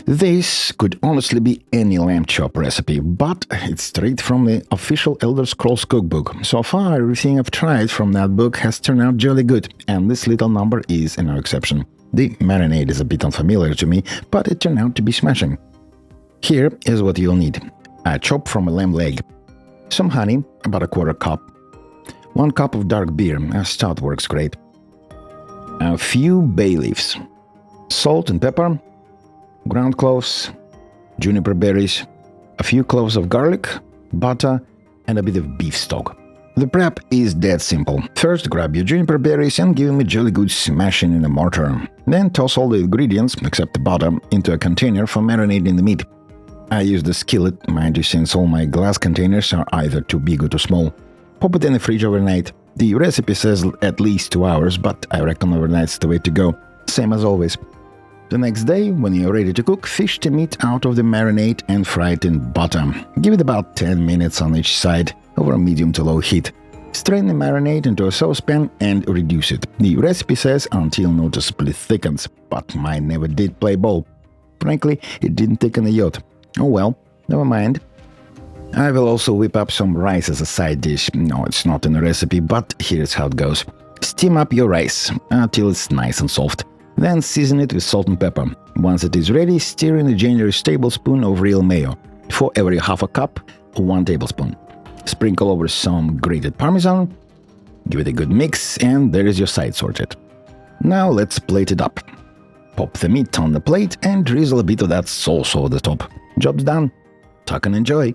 This could honestly be any lamb chop recipe, but it's straight from the official Elder Scrolls cookbook. So far, everything I've tried from that book has turned out jolly good, and this little number is no exception. The marinade is a bit unfamiliar to me, but it turned out to be smashing. Here is what you'll need. A chop from a lamb leg, some honey, about a quarter cup, 1 cup of dark beer, a stout works great, a few bay leaves, salt and pepper, ground cloves, juniper berries, a few cloves of garlic, butter, and a bit of beef stock. The prep is dead simple. First, grab your juniper berries and give them a jolly good smashing in a mortar. Then toss all the ingredients, except the butter, into a container for marinating the meat. I use the skillet, mind you, since all my glass containers are either too big or too small. Pop it in the fridge overnight. The recipe says at least 2 hours, but I reckon overnight's the way to go. Same as always. The next day, when you're ready to cook, fish the meat out of the marinade and fry it in butter. Give it about 10 minutes on each side over a medium to low heat. Strain the marinade into a saucepan and reduce it. The recipe says until noticeably thickens, but mine never did play ball. Frankly, it didn't thicken a yacht. Oh well, never mind. I will also whip up some rice as a side dish. No, it's not in the recipe, but here's how it goes. Steam up your rice until it's nice and soft. Then season it with salt and pepper. Once it is ready, stir in a generous tablespoon of real mayo. For every half a cup, 1 tablespoon. Sprinkle over some grated Parmesan. Give it a good mix, and there is your side sorted. Now let's plate it up. Pop the meat on the plate and drizzle a bit of that sauce over the top. Job's done. Tuck and enjoy.